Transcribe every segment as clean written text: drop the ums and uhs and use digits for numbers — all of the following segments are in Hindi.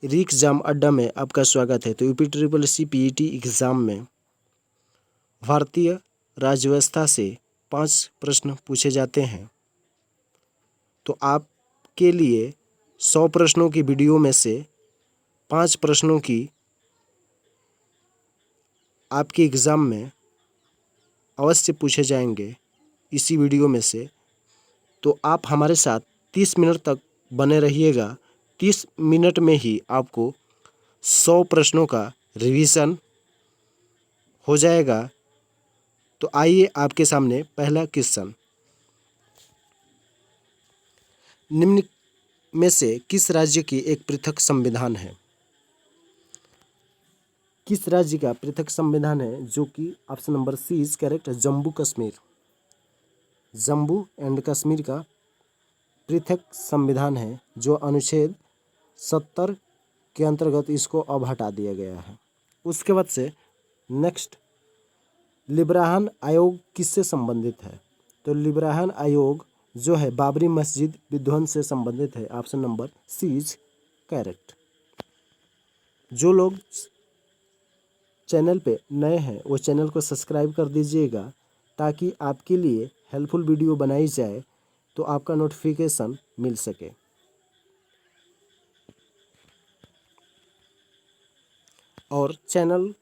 री एग्ज़ाम अड्डा में आपका स्वागत है। तो UP triple C PET exam में भारतीय राज्य व्यवस्था से 5 प्रश्न पूछे जाते हैं। तो आपके लिए 100 प्रश्नों की वीडियो में से 5 प्रश्नों की आपके एग्ज़ाम में अवश्य पूछे जाएंगे इसी वीडियो में से। तो आप हमारे साथ 30 मिनट तक बने रहिएगा। 30 मिनट में ही आपको 100 प्रश्नों का रिवीजन हो जाएगा। तो आइए आपके सामने पहला क्वेश्चन। निम्न में से किस राज्य की एक पृथक संविधान है? किस राज्य का पृथक संविधान है? जो कि option number C is correct, Jammu Kashmir. Jammu and Kashmir का पृथक संविधान है, जो अनुच्छेद 70 के अंतर्गत इसको अब हटा दिया गया है। उसके बाद से नेक्स्ट, लिब्राहन आयोग किससे संबंधित है? तो लिब्राहन आयोग जो है बाबरी मस्जिद विध्वंस से संबंधित है। Option number C is correct. जो लोग चैनल पे नए हैं वो चैनल को सब्सक्राइब कर दीजिएगा, ताकि आपके लिए हेल्पफुल वीडियो बनाई जाए तो आपका नोटिफिकेशन मिल सके। और चैनल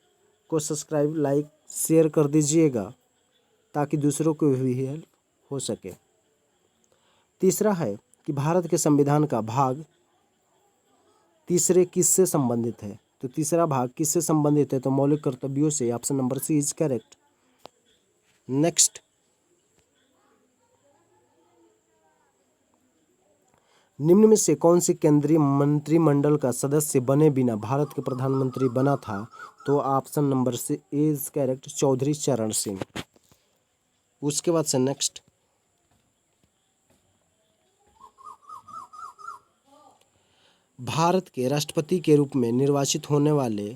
को सब्सक्राइब, लाइक, शेयर कर दीजिएगा ताकि दूसरों को भी हेल्प हो सके। तीसरा है कि भारत के संविधान का भाग तीसरे किससे संबंधित है? तो तीसरा भाग किससे संबंधित है? तो मौलिक कर्तव्यों से। Option number C is correct. Next, निम्न में से कौन सी केंद्रीय मंत्रिमंडल का सदस्य बने बिना भारत के प्रधानमंत्री बना था? तो option number C is correct, Chaudhary Charan Singh. उसके बाद से नेक्स्ट, भारत के राष्ट्रपति के रूप में निर्वाचित होने वाले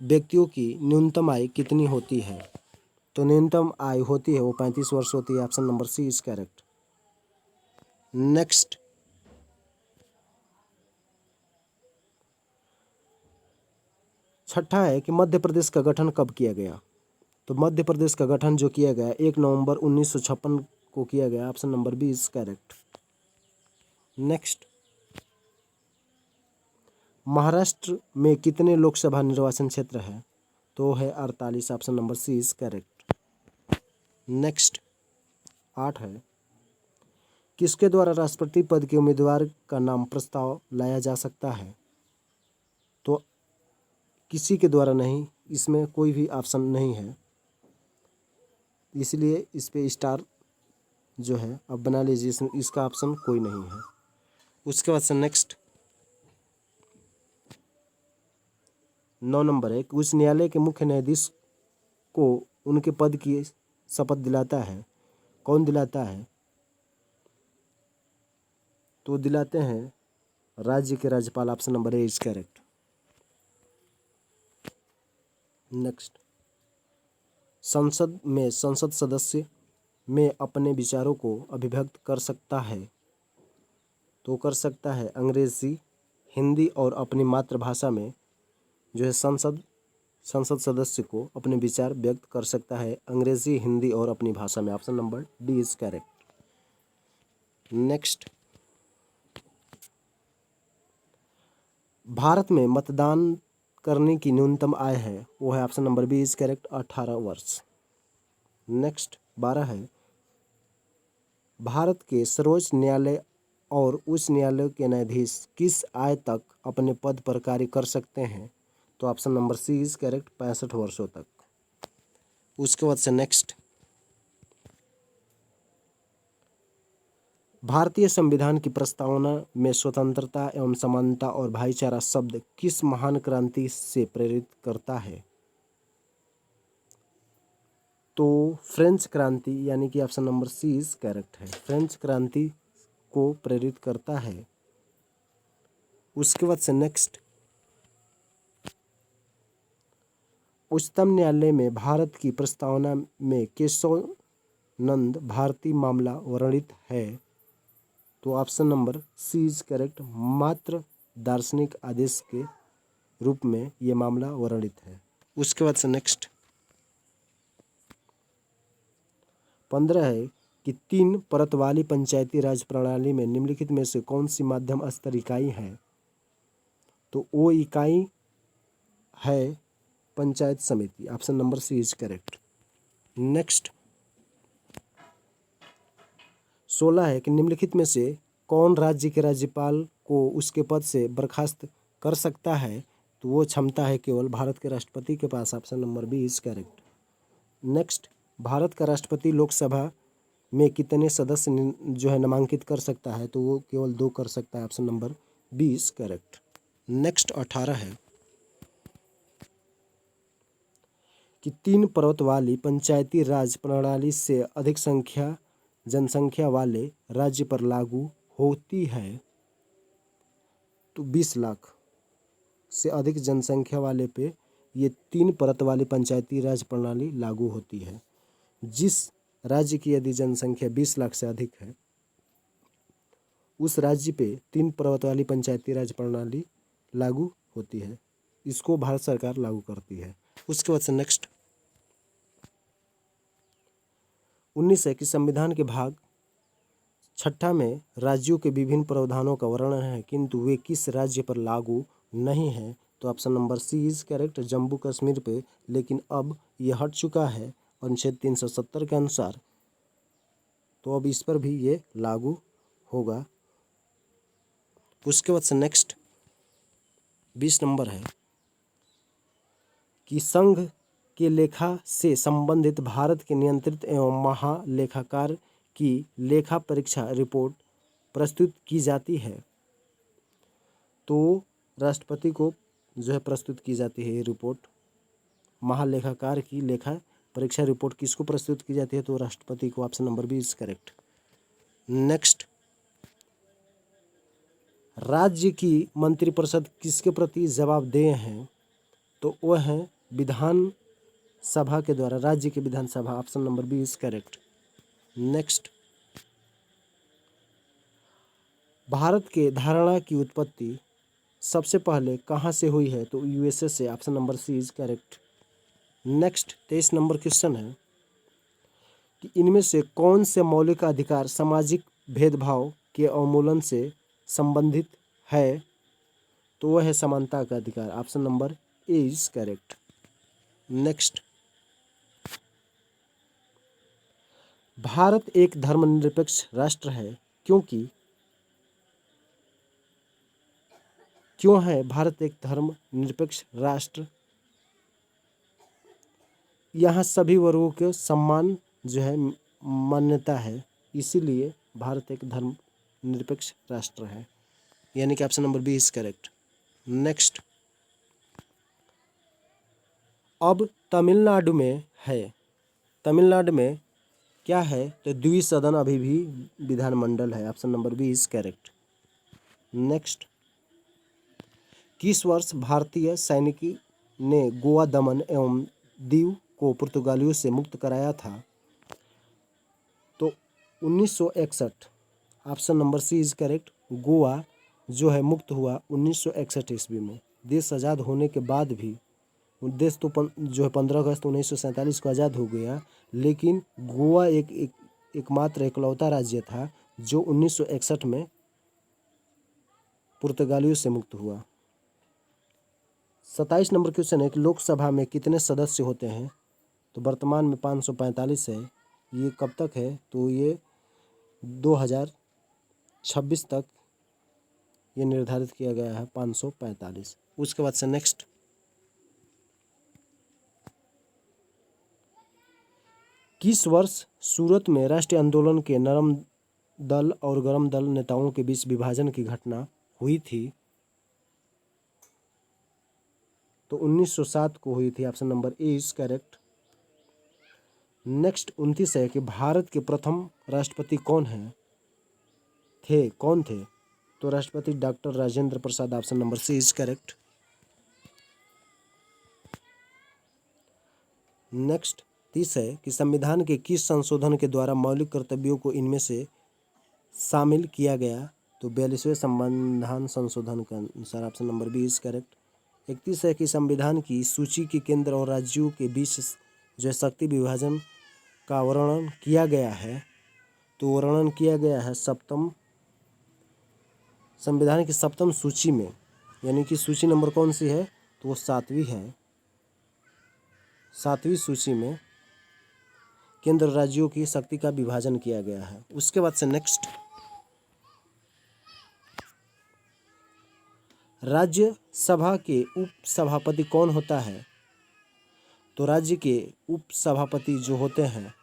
व्यक्तियों की न्यूनतम आयु कितनी होती है? तो न्यूनतम आयु होती है वो 35 वर्ष होती है। Option number C is correct. Next, छठा है कि मध्य प्रदेश का गठन कब किया गया? तो मध्य प्रदेश का गठन जो किया गया 1 नवंबर 1956 को किया गया। Option number B is correct. Next, Maharashtra में कितने लोकसभा निर्वाचन क्षेत्र है? तो है 48। Option number C is correct. Next, 8 है, किसके द्वारा राष्ट्रपति पद के उम्मीदवार का नाम प्रस्ताव लाया जा सकता है? तो किसी के द्वारा नहीं, इसमें कोई भी ऑप्शन नहीं है, इसलिए इस पे स्टार जो है अब बना लीजिए, इसका ऑप्शन कोई नहीं है। उसके बाद से नेक्स्ट 9 नंबर है कि उच्च न्यायालय के मुख्य न्यायाधीश को उनके पद की शपथ दिलाता है, कौन दिलाता है? तो दिलाते हैं राज्य के राज्यपाल। Option number A is correct. Next, संसद सदस्य में अपने विचारों को अभिव्यक्त कर सकता है? तो कर सकता है अंग्रेजी, हिंदी और अपनी मातृभाषा में। जो है संसद सदस्य को अपने विचार व्यक्त कर सकता है अंग्रेजी, हिंदी और अपनी भाषा में। Option number D is correct. Next, Bharat में मतदान करने की न्यूनतम आयु है, वो है option number B is correct, 18 वर्ष। नेक्स्ट 12 है, भारत के सर्वोच्च न्यायालय और उच्च न्यायालय के न्यायाधीश किस आयु तक अपने पद पर कार्य कर सकते हैं? तो option number C is correct, 65 वर्षों तक। उसके बाद से नेक्स्ट, भारतीय संविधान की प्रस्तावना में स्वतंत्रता एवं समानता और भाईचारा शब्द किस महान क्रांति से प्रेरित करता है? तो फ्रेंच क्रांति, यानी कि option number C is correct है, फ्रेंच क्रांति को प्रेरित करता है। उसके बाद से नेक्स्ट, उच्चतम न्यायालय में भारत की प्रस्तावना में केशव नंद भारती मामला वर्णित है? तो option number C is correct, मात्र दार्शनिक आदेश के रूप में ये मामला वर्णित है। उसके बाद से नेक्स्ट 15 है कि 3 परत वाली पंचायती राज प्रणाली में निम्नलिखित में से कौन सी मध्यम स्तर इकाई है? तो वो इकाई है पंचायत समिति। Option number C is correct. Next 16 है कि निम्नलिखित में से कौन राज्य के राज्यपाल को उसके पद से बर्खास्त कर सकता है? तो वो क्षमता है केवल भारत के राष्ट्रपति के पास। Option number B is correct. Next Bharat का राष्ट्रपति लोकसभा में कितने सदस्य जो है नामांकित कर सकता है? तो वो केवल 2 कर सकता है। Option number B is correct. Next 18 है कि 3 परत वाली पंचायती राज प्रणाली से अधिक जनसंख्या वाले राज्य पर लागू होती है। तो 20 लाख से अधिक जनसंख्या वाले पे ये 3 परत वाली पंचायती राज प्रणाली लागू होती है। जिस राज्य की यदि जनसंख्या 20 लाख से अधिक है उस राज्य पे 3 परत वाली पंचायती राज प्रणाली लागू होती है। इसको भारत सरकार लागू करती है। उसके बाद से नेक्स्ट 19 है कि संविधान के भाग 6 में राज्यों के विभिन्न प्रावधानों का वर्णन है किंतु वे किस राज्य पर लागू नहीं है? तो option number C is correct, Jammu Kashmir पे। लेकिन अब ये हट चुका है अनुच्छेद 370 के अनुसार, तो अब इस पर भी ये लागू होगा। उसके बाद से नेक्स्ट 20 नंबर है कि संघ के लेखा से संबंधित भारत के नियंत्रित एवं महालेखाकार की लेखा परीक्षा रिपोर्ट प्रस्तुत की जाती है। तो राष्ट्रपति को जो है प्रस्तुत की जाती है ये रिपोर्ट। महालेखाकार की लेखा परीक्षा रिपोर्ट किसको प्रस्तुत की जाती है? तो राष्ट्रपति को। Option number B is correct. Next राज्य की मंत्रिपरिषद किसके प्रति जवाबदेह हैं? तो वह है विधान सभा के द्वारा, राज्य की विधानसभा। Option number B is correct. Next Bharat के धारणा की उत्पत्ति सबसे पहले कहाँ से हुई है? तो यूएसए से। Option number C is correct. Next 23 number question है कि इनमें से कौन से मौलिक अधिकार सामाजिक भेदभाव के उन्मूलन से संबंधित है? तो वह है समानता का अधिकार। Option number A is correct. Next Bharat एक धर्मनिरपेक्ष राष्ट्र है क्यों है भारत एक धर्मनिरपेक्ष राष्ट्र? यहाँ सभी वर्गों के सम्मान जो है मान्यता है, इसीलिए भारत एक धर्मनिरपेक्ष राष्ट्र है। यानी कि option number B is correct. Next अब तमिलनाडु में है, तमिलनाडु में क्या है? तो द्विसदन अभी भी विधानमंडल है। Option number B is correct. Next किस वर्ष भारतीय सैनिक ने गोवा, दमन एवं दीव को पुर्तगालियों से मुक्त कराया था? तो 1961। Option number C is correct. Goa जो है मुक्त हुआ 1961 ईस्वी में। देश आज़ाद होने के बाद भी देश तो जो है 15 अगस्त 1947 को आज़ाद हो गया, लेकिन गोवा एकमात्र इकलौता राज्य था जो 1961 में पुर्तगालियों से मुक्त हुआ। 27 नंबर क्वेश्चन है कि लोकसभा में कितने सदस्य होते हैं? तो वर्तमान में 545 है। ये कब तक है? तो ये 2026 तक ये निर्धारित किया गया है 545। उसके बाद से नेक्स्ट किस वर्ष सूरत में राष्ट्रीय आंदोलन के नरम दल और गरम दल नेताओं के बीच विभाजन की घटना हुई थी? तो 1907 को हुई थी। Option number A is correct. Next 29 है कि भारत के प्रथम राष्ट्रपति कौन थे? तो राष्ट्रपति doctor Rajendra Prasad. Option number C is correct. Next 30 है कि संविधान के किस संशोधन के द्वारा मौलिक कर्तव्यों को इनमें से शामिल किया गया तो 42वें संविधान संशोधन के अनुसार option number B is correct. 31 है कि संविधान की सूची के केंद्र और राज्यों के बीच जो है शक्ति विभाजन का वर्णन किया गया है, तो वर्णन किया गया है सप्तम संविधान की सप्तम सूची में, यानी कि सूची नंबर कौन सी है, तो वो 7वीं है। 7वीं सूची में केंद्र राज्यों की शक्ति का विभाजन किया गया है। उसके बाद से नेक्स्ट, राज्यसभा के उप सभापति कौन होता है, तो राज्य के उप सभापति जो होते हैं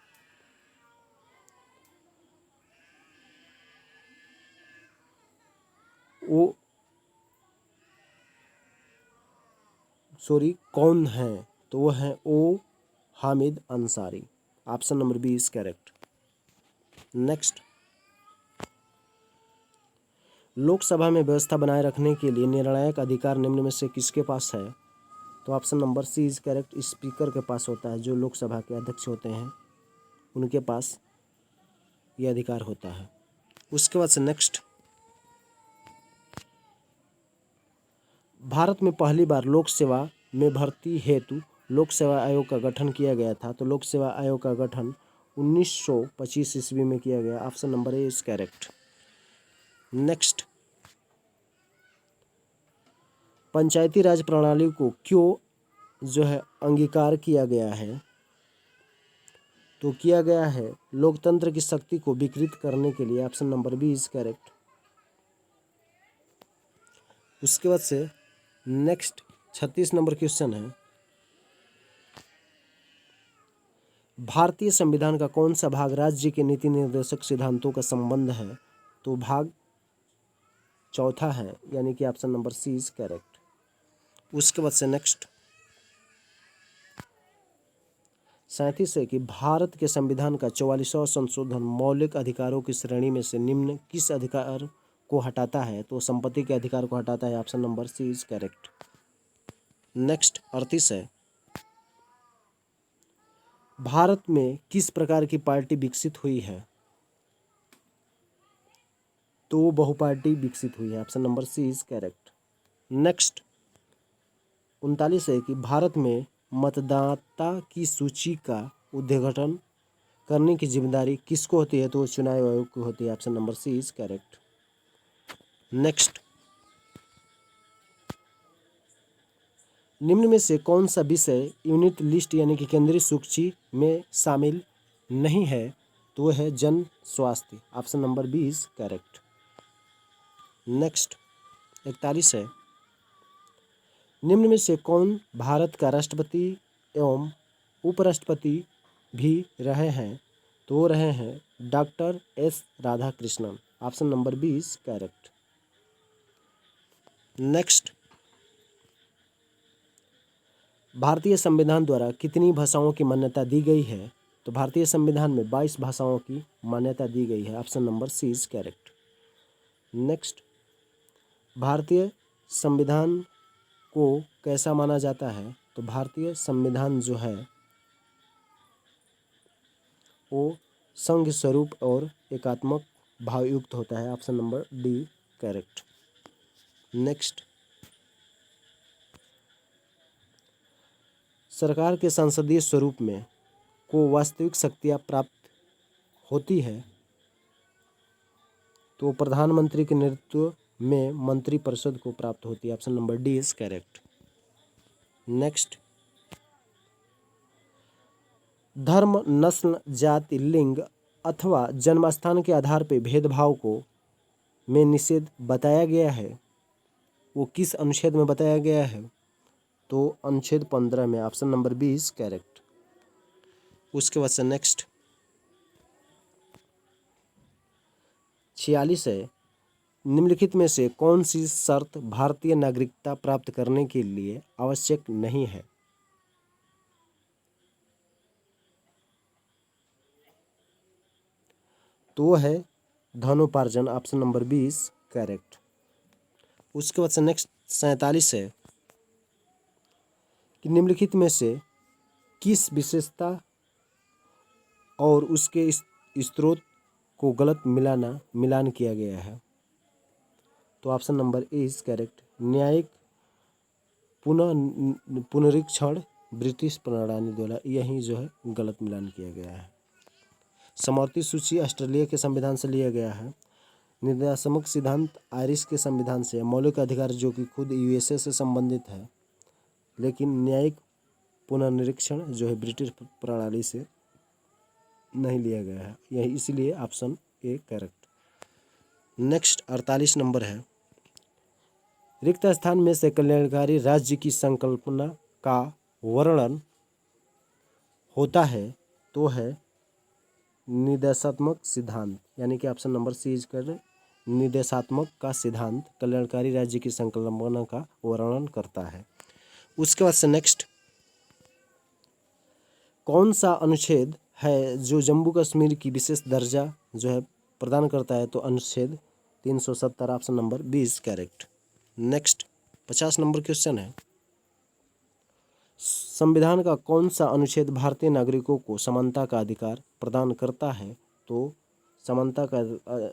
वो कौन है, तो वो है ओ Hamid Ansari. Option number B is correct. Next, Lok Sabha में व्यवस्था बनाए रखने के लिए निर्णायक अधिकार निम्न में से किसके पास है, तो option number C is correct. Speaker के पास होता है, जो लोकसभा के अध्यक्ष होते हैं उनके पास ये अधिकार होता है। उसके बाद से नेक्स्ट, भारत में पहली बार लोक सेवा में भर्ती हेतु लोक सेवा आयोग का गठन किया गया था, तो लोक सेवा आयोग का गठन 1925 ईस्वी में किया गया। Option number A is correct. Next, Panchayati Raj प्रणाली को क्यों जो है अंगीकार किया गया है, तो किया गया है लोकतंत्र की शक्ति को विकृत करने के लिए। Option number B is correct. उसके बाद से नेक्स्ट 36 नंबर क्वेश्चन है, भारतीय संविधान का कौन सा भाग राज्य के नीति निर्देशक सिद्धांतों का संबंध है, तो भाग चौथा है, यानी कि option number C is correct. उसके बाद से नेक्स्ट 37 है कि भारत के संविधान का 44वां संशोधन मौलिक अधिकारों की श्रेणी में से निम्न किस अधिकार को हटाता है, तो संपत्ति के अधिकार को हटाता है। Option number C is correct. Next 38 है, भारत में किस प्रकार की पार्टी विकसित हुई है, तो बहुपार्टी विकसित हुई है। Option number C is correct. Next 39 है कि भारत में मतदाता की सूची का उद्घाटन करने की जिम्मेदारी किसको होती है, तो चुनाव आयोग को होती है। Option number C is correct. Next, निम्न में से कौन सा विषय यूनिट लिस्ट यानी कि केंद्रीय सूची में शामिल नहीं है, तो वह है जन स्वास्थ्य। Option number B is correct. Next 41 है, निम्न में से कौन भारत का राष्ट्रपति एवं उपराष्ट्रपति भी रहे हैं, तो वो रहे हैं doctor S Radhakrishnan. Option number B is correct. Next, भारतीय संविधान द्वारा कितनी भाषाओं की मान्यता दी गई है, तो भारतीय संविधान में 22 भाषाओं की मान्यता दी गई है। Option number C is correct. Next, भारतीय संविधान को कैसा माना जाता है, तो भारतीय संविधान जो है वो संघ स्वरूप और एकात्मक भावयुक्त होता है। Option number D correct. Next, सरकार के संसदीय स्वरूप में को वास्तविक शक्तियाँ प्राप्त होती है, तो प्रधानमंत्री के नेतृत्व में मंत्रिपरिषद को प्राप्त होती है। Option number D is correct. Next, धर्म, नस्ल, जाति, लिंग अथवा जन्मस्थान के आधार पर भेदभाव को में निषेध बताया गया है, वो किस अनुच्छेद में बताया गया है, तो अनुच्छेद 15 में। Option number B is correct. उसके बाद से नेक्स्ट 46 है, निम्नलिखित में से कौन सी शर्त भारतीय नागरिकता प्राप्त करने के लिए आवश्यक नहीं है, तो वो है धनोपार्जन। Option number B is correct. उसके बाद से नेक्स्ट 47 है कि निम्नलिखित में से किस विशेषता और उसके स्रोत को गलत मिलान किया गया है, तो option number A is correct. न्यायिक पुनरीक्षण ब्रिटिश प्रणाली द्वारा, यही जो है गलत मिलान किया गया है। समवर्ती सूची ऑस्ट्रेलिया के संविधान से लिया गया है। निर्देशात्मक सिद्धांत आयरिश के संविधान से। मौलिक अधिकार जो कि खुद यूएसए से संबंधित है, लेकिन न्यायिक पुनर्निरीक्षण जो है ब्रिटिश प्रणाली से नहीं लिया गया है, यही इसलिए option A correct. Next 48 number है, रिक्त स्थान में से कल्याणकारी राज्य की संकल्पना का वर्णन होता है तो है निर्देशात्मक सिद्धांत, यानी कि option number C is correct. निर्देशात्मक का सिद्धांत कल्याणकारी राज्य की संकल्पना का वर्णन करता है। उसके बाद से नेक्स्ट, कौन सा अनुच्छेद है जो जम्मू कश्मीर की विशेष दर्जा जो है प्रदान करता है, तो अनुच्छेद 370 option number 20 correct. Next 50 number question है, संविधान का कौन सा अनुच्छेद भारतीय नागरिकों को समानता का अधिकार प्रदान करता है, तो समानता का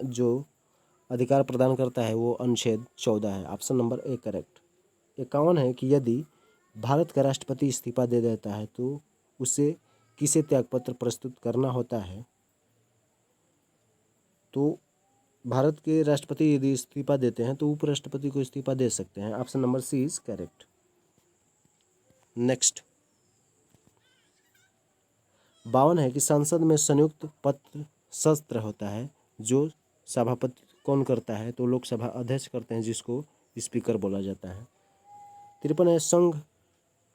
जो अधिकार प्रदान करता है वो अनुच्छेद 14 है, ऑप्शन नंबर ए करेक्ट। 51 है कि यदि भारत का राष्ट्रपति इस्तीफा दे देता है तो उसे किसे त्यागपत्र प्रस्तुत करना होता है, तो भारत के राष्ट्रपति यदि इस्तीफा देते हैं तो उपराष्ट्रपति को इस्तीफा दे सकते हैं, option number C is correct. Next 52 है कि संसद में संयुक्त पत्र सत्र होता है, जो सभापति कौन करता है, तो लोकसभा अध्यक्ष करते हैं, जिसको स्पीकर बोला जाता है। 53 है, संघ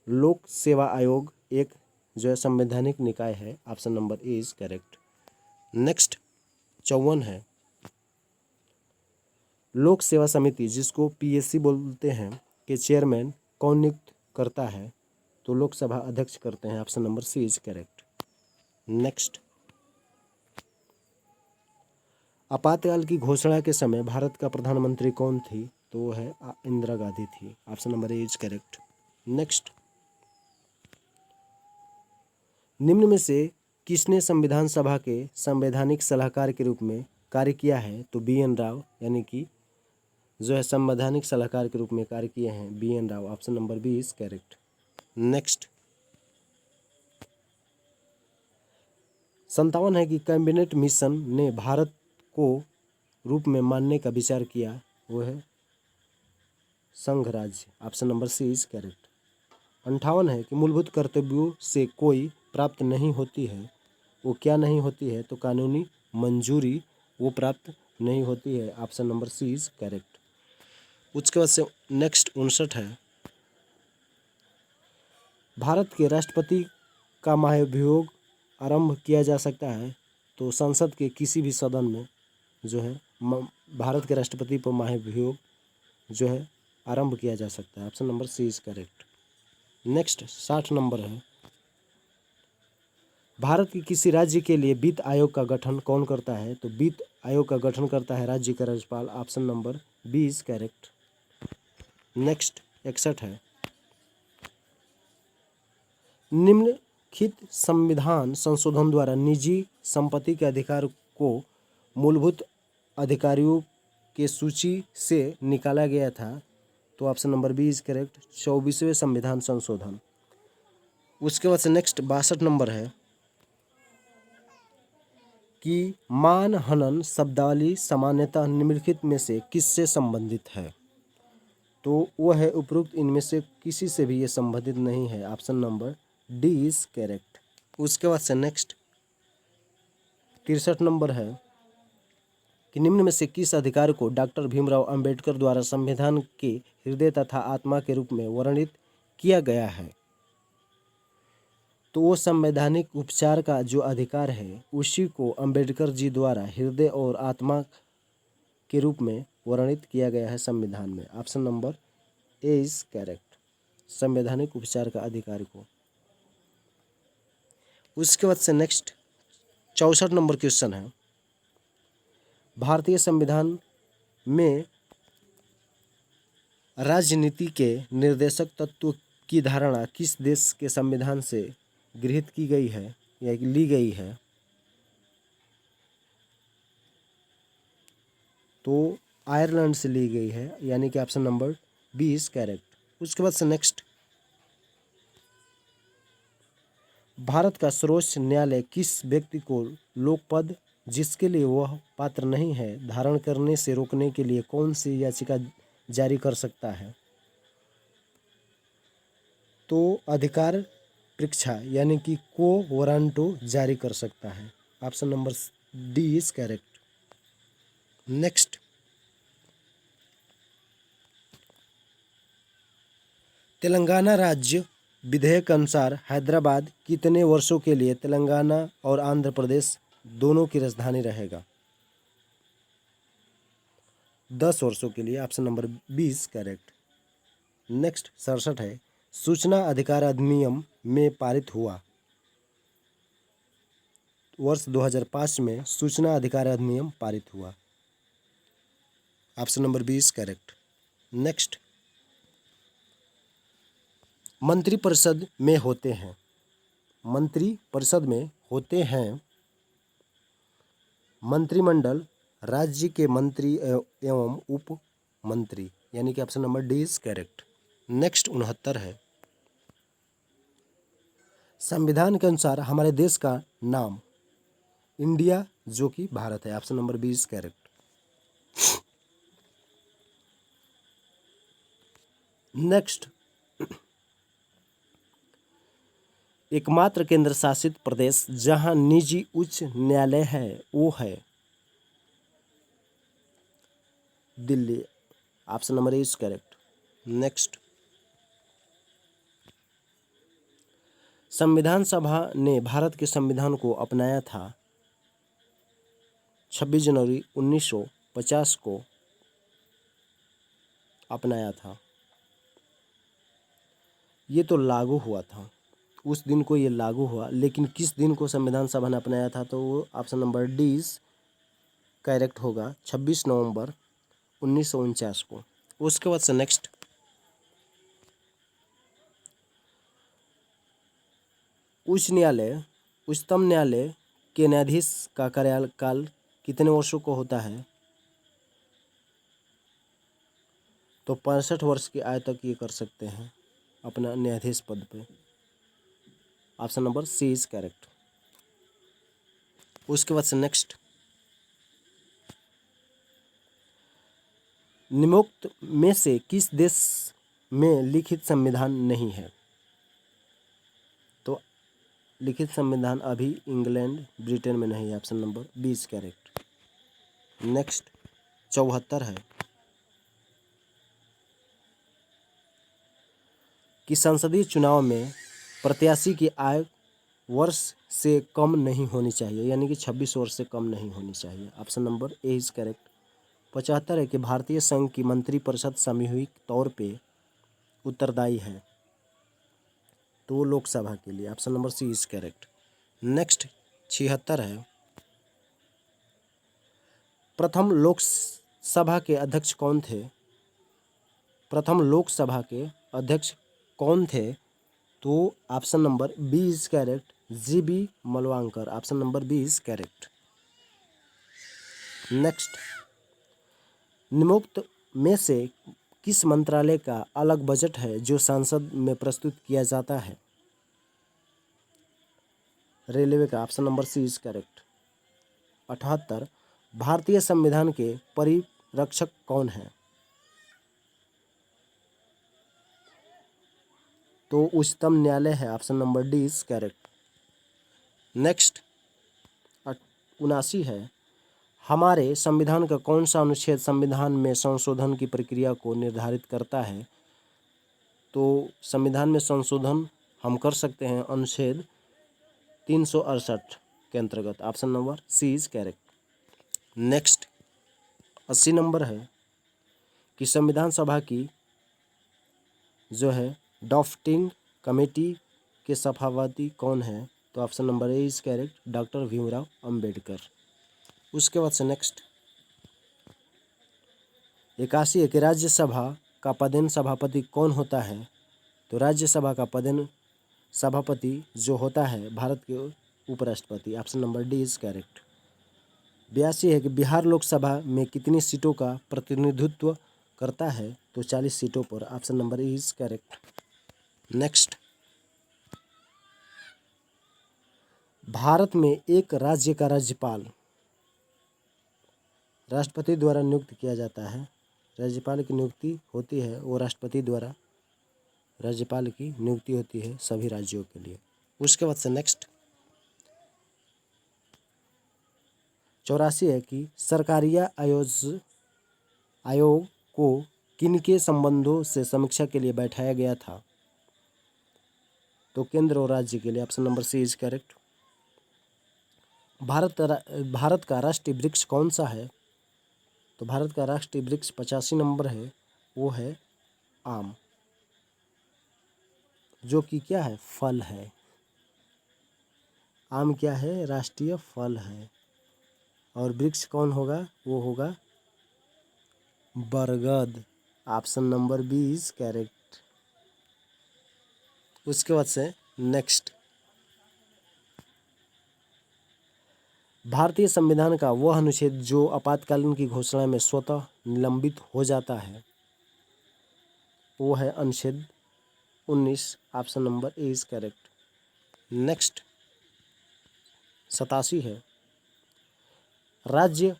लोक सेवा आयोग एक जो है संवैधानिक निकाय है, option number A is correct. Next 54 है, लोक सेवा समिति जिसको पीएससी बोलते हैं के चेयरमैन कौन नियुक्त करता है, तो लोकसभा अध्यक्ष करते हैं, option number C is correct. Next, आपातकाल की घोषणा के समय भारत का प्रधानमंत्री कौन थी, तो वो है इंदिरा गांधी थी, option number A is correct. Next, निम्न में से किसने संविधान सभा के संवैधानिक सलाहकार के रूप में कार्य किया है, तो BN राव, यानी कि जो है संवैधानिक सलाहकार के रूप में कार्य किए हैं BN Rao, option number B is correct. Next 57 है कि कैबिनेट मिशन ने भारत को रूप में मानने का विचार किया, वो है संघ राज्य, option number C is correct. 58 है कि मूलभूत कर्तव्यों से कोई प्राप्त नहीं होती है, वो क्या नहीं होती है, तो कानूनी मंजूरी वो प्राप्त नहीं होती है, option number C is correct. उसके बाद से नेक्स्ट 59 है, भारत के राष्ट्रपति का महाभियोग आरंभ किया जा सकता है, तो संसद के किसी भी सदन में जो है भारत के राष्ट्रपति पर महाभियोग जो है आरंभ किया जा सकता है, option number C is correct. Next 60 number है, भारत के किसी राज्य के लिए वित्त आयोग का गठन कौन करता है, तो वित्त आयोग का गठन करता है राज्य का राज्यपाल, option number B is correct. Next 61 है, निम्नलिखित संविधान संशोधन द्वारा निजी संपत्ति के अधिकार को मूलभूत अधिकारियों के सूची से निकाला गया था, तो option number B is correct, 24वें संविधान संशोधन। उसके बाद से नेक्स्ट 62 नंबर है कि मान हनन शब्दावली सामान्यतः निम्नलिखित में से किससे संबंधित है, तो वह है उपरोक्त इनमें से किसी से भी ये संबंधित नहीं है, option number D is correct. उसके बाद से नेक्स्ट 63 नंबर है कि निम्न में से किस अधिकार को डॉक्टर भीमराव अंबेडकर द्वारा संविधान के हृदय तथा आत्मा के रूप में वर्णित किया गया है, तो वो संवैधानिक उपचार का जो अधिकार है उसी को अंबेडकर जी द्वारा हृदय और आत्मा के रूप में वर्णित किया गया है संविधान में, option number A is correct, संवैधानिक उपचार का अधिकार को। उसके बाद से नेक्स्ट 64 नंबर क्वेश्चन है, भारतीय संविधान में राजनीति के निर्देशक तत्व की धारणा किस देश के संविधान से गृहीत की गई है या ली गई है, तो आयरलैंड से ली गई है, यानी कि option number B is correct. उसके बाद से नेक्स्ट, भारत का सर्वोच्च न्यायालय किस व्यक्ति को लोकपद जिसके लिए वह पात्र नहीं है धारण करने से रोकने के लिए कौन सी याचिका जारी कर सकता है? तो अधिकार परीक्षा यानी कि को वारंटो जारी कर सकता है। Option number D is correct. Next, Telangana राज्य विधेयक अनुसार हैदराबाद कितने वर्षों के लिए तेलंगाना और आंध्र प्रदेश दोनों की राजधानी रहेगा? 10 वर्षों के लिए। Option number 20 correct. नेक्स्ट 67 है, सूचना अधिकार अधिनियम में पारित हुआ। वर्ष 2005 में सूचना अधिकार अधिनियम पारित हुआ। Option number 20 correct. नेक्स्ट, मंत्रिपरिषद में होते हैं, मंत्रिपरिषद में होते हैं मंत्रिमंडल, राज्य के मंत्री एवं उप मंत्री, यानी कि option number D is correct. Next 69 है, संविधान के अनुसार हमारे देश का नाम इंडिया जो कि भारत है। Option number B is correct. Next, एकमात्र केंद्र शासित प्रदेश जहां निजी उच्च न्यायालय है वो है Delhi. Option number A is correct. Next, संविधान सभा ने भारत के संविधान को अपनाया था 26 जनवरी 1950 को अपनाया था। ये तो लागू हुआ था, उस दिन को ये लागू हुआ, लेकिन किस दिन को संविधान सभा ने अपनाया था? तो वो ऑप्शन नंबर डी करेक्ट होगा, 26 नवंबर 1949 को। उसके बाद से नेक्स्ट, उच्चतम न्यायालय के न्यायाधीश का कार्यकाल कितने वर्षों को होता है? तो 65 वर्ष की आयु तक ये कर सकते हैं अपना न्यायाधीश पद पे। Option number C is correct. उसके बाद से नेक्स्ट, निम्नोक्त में से किस देश में लिखित संविधान नहीं है? तो लिखित संविधान अभी इंग्लैंड ब्रिटेन में नहीं है। Option number B is correct. Next 74 है कि संसदीय चुनाव में प्रत्याशी की आयु वर्ष से कम नहीं होनी चाहिए, यानी कि 26 वर्ष से कम नहीं होनी चाहिए। Option number A is correct. 75 है कि भारतीय संघ की मंत्रिपरिषद सामूहिक तौर पे उत्तरदायी है, तो वो लोकसभा के लिए। Option number C is correct. Next 76 है, प्रथम लोकसभा के अध्यक्ष कौन थे? प्रथम लोकसभा के अध्यक्ष कौन थे? तो option number B is correct, G B. Mavalankar. Option number B is correct. Next, निम्नोक्त में से किस मंत्रालय का अलग बजट है जो संसद में प्रस्तुत किया जाता है? रेलवे का। Option number C is correct. 78, भारतीय संविधान के परिरक्षक कौन है? तो उच्चतम न्यायालय है। Option number D is correct. Next 79 है, हमारे संविधान का कौन सा अनुच्छेद संविधान में संशोधन की प्रक्रिया को निर्धारित करता है? तो संविधान में संशोधन हम कर सकते हैं अनुच्छेद 368 के अंतर्गत। Option number C is correct. Next 80 number है कि संविधान सभा की जो है ड्राफ्टिंग कमेटी के सभापति कौन है? तो option number A is correct, doctor Bhimrao Ambedkar. उसके बाद से नेक्स्ट 81 है कि राज्यसभा का पदेन सभापति कौन होता है? तो राज्यसभा का पदेन सभापति जो होता है भारत के उपराष्ट्रपति। Option number D is correct. 82 है कि बिहार लोकसभा में कितनी सीटों का प्रतिनिधित्व करता है? तो 40 सीटों पर। Option number E is correct. Next, Bharat में एक राज्य का राज्यपाल राष्ट्रपति द्वारा नियुक्त किया जाता है। राज्यपाल की नियुक्ति होती है वो राष्ट्रपति द्वारा, राज्यपाल की नियुक्ति होती है सभी राज्यों के लिए। उसके बाद से नेक्स्ट 84 है कि सरकारिया आयोग को किनके संबंधों से समीक्षा के लिए बैठाया गया था? तो केंद्र और राज्य के लिए। Option number C is correct. Bharat का राष्ट्रीय वृक्ष कौन सा है? तो भारत का राष्ट्रीय वृक्ष 85 नंबर है, वो है आम, जो कि क्या है? फल है। आम क्या है? राष्ट्रीय फल है। और वृक्ष कौन होगा? वो होगा बरगद। Option number B is correct. उसके बाद से नेक्स्ट, भारतीय संविधान का वह अनुच्छेद जो आपातकालीन की घोषणा में स्वतः निलंबित हो जाता है, वो है अनुच्छेद 19। Option number A is correct. Next 87 है, राज्य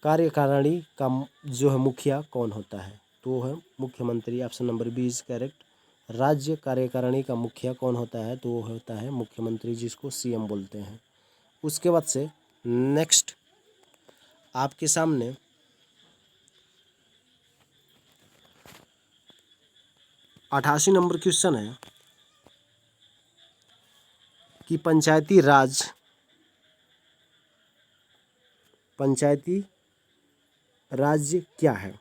कार्यकारिणी का जो है मुखिया कौन होता है? तो वो है मुख्यमंत्री। Option number B is correct. राज्य कार्यकारिणी का मुखिया कौन होता है? तो वो होता है मुख्यमंत्री, जिसको सीएम बोलते हैं। उसके बाद से नेक्स्ट आपके सामने 88 नंबर क्वेश्चन है कि पंचायती राज्य क्या है?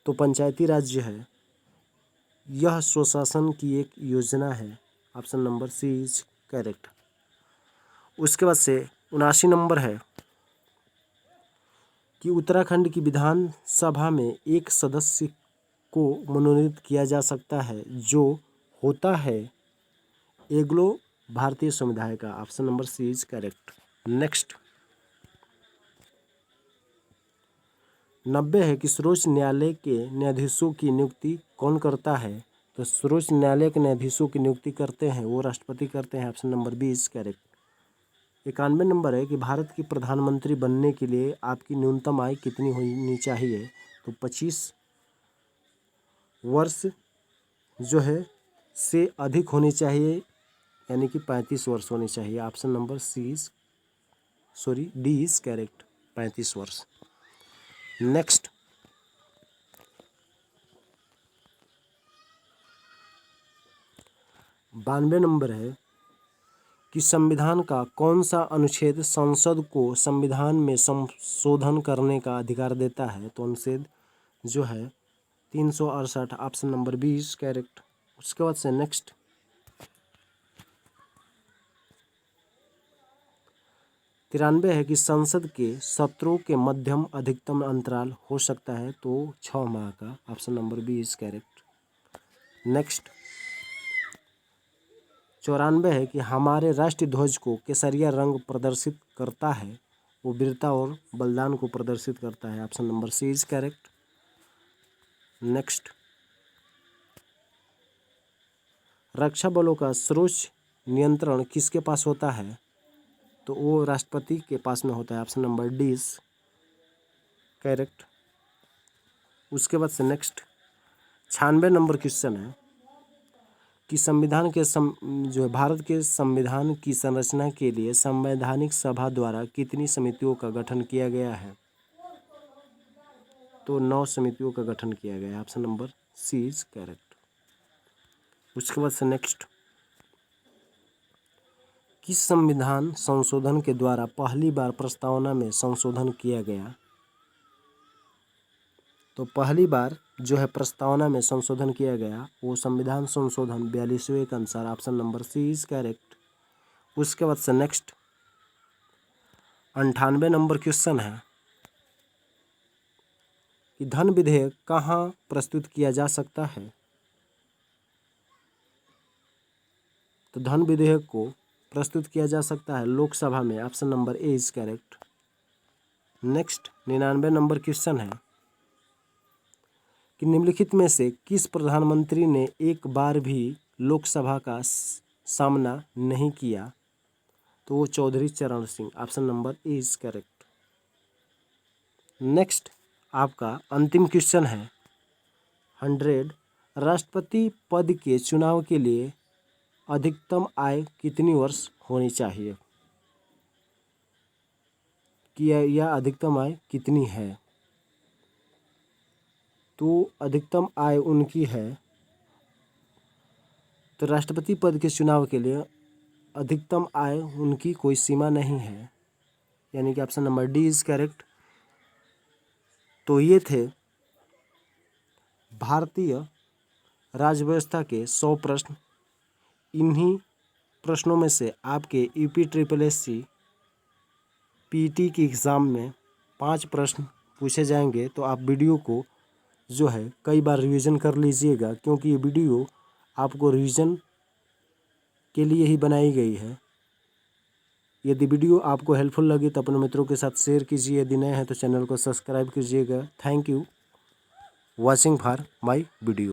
तो पंचायती राज जो है यह स्वशासन की एक योजना है। Option number C is correct. उसके बाद से 79 नंबर है कि उत्तराखंड की विधानसभा में एक सदस्य को मनोनीत किया जा सकता है जो होता है एग्लो भारतीय समुदाय का। Option number C is correct. Next 90 है कि सर्वोच्च न्यायालय के न्यायाधीशों की नियुक्ति कौन करता है? तो सर्वोच्च न्यायालय के न्यायाधीशों की नियुक्ति करते हैं वो राष्ट्रपति करते हैं। Option number B is correct. 91 number है कि भारत की प्रधानमंत्री बनने के लिए आपकी न्यूनतम आयु कितनी होनी चाहिए? तो 25 वर्ष जो है से अधिक होनी चाहिए, यानी कि 35 वर्ष होनी चाहिए। Option number D is correct, 35 वर्ष। नेक्स्ट 92 नंबर है कि संविधान का कौन सा अनुच्छेद संसद को संविधान में संशोधन करने का अधिकार देता है? तो अनुच्छेद जो है 368। Option number B is correct. उसके बाद से नेक्स्ट 93 है कि संसद के सत्रों के मध्यम अधिकतम अंतराल हो सकता है तो 6 माह का। Option number B is correct. Next 94 है कि हमारे राष्ट्रीय ध्वज को केसरिया रंग प्रदर्शित करता है, वो वीरता और बलिदान को प्रदर्शित करता है। Option number C is correct. Next रक्षा बलों का सर्वोच्च नियंत्रण किसके पास होता है? तो वो राष्ट्रपति के पास में होता है। Option number D is correct. उसके बाद से नेक्स्ट 96 नंबर क्वेश्चन है कि संविधान के जो है भारत के संविधान की संरचना के लिए संवैधानिक सभा द्वारा कितनी समितियों का गठन किया गया है? तो 9 समितियों का गठन किया गया है। Option number C is correct. उसके बाद से नेक्स्ट किस संविधान संशोधन के द्वारा पहली बार प्रस्तावना में संशोधन किया गया? तो पहली बार जो है प्रस्तावना में संशोधन किया गया वो संविधान संशोधन 42वें के अनुसार। Option number C is correct. उसके बाद से नेक्स्ट 98 नंबर क्वेश्चन है कि धन विधेयक कहाँ प्रस्तुत किया जा सकता है? तो धन विधेयक को प्रस्तुत किया जा सकता है लोकसभा में। Option number A is correct. Next 99 number question है कि निम्नलिखित में से किस प्रधानमंत्री ने एक बार भी लोकसभा का सामना नहीं किया? तो वो Chaudhary Charan Singh. Option number A is correct. Next आपका अंतिम क्वेश्चन है 100। राष्ट्रपति पद के चुनाव के लिए अधिकतम आय कितनी वर्ष होनी चाहिए? कि यह अधिकतम आय कितनी है? तो अधिकतम आय उनकी है, तो राष्ट्रपति पद के चुनाव के लिए अधिकतम आय उनकी कोई सीमा नहीं है, यानी कि option number D is correct. तो ये थे भारतीय राज्य व्यवस्था के 100 प्रश्न। इन्हीं प्रश्नों में से आपके UPSSC PT की एग्ज़ाम में 5 प्रश्न पूछे जाएंगे। तो आप वीडियो को जो है कई बार रिवीजन कर लीजिएगा, क्योंकि ये वीडियो आपको रिवीजन के लिए ही बनाई गई है। यदि वीडियो आपको हेल्पफुल लगे तो अपने मित्रों के साथ शेयर कीजिए। यदि नए हैं तो चैनल को सब्सक्राइब कीजिएगा। Thank you watching for my video.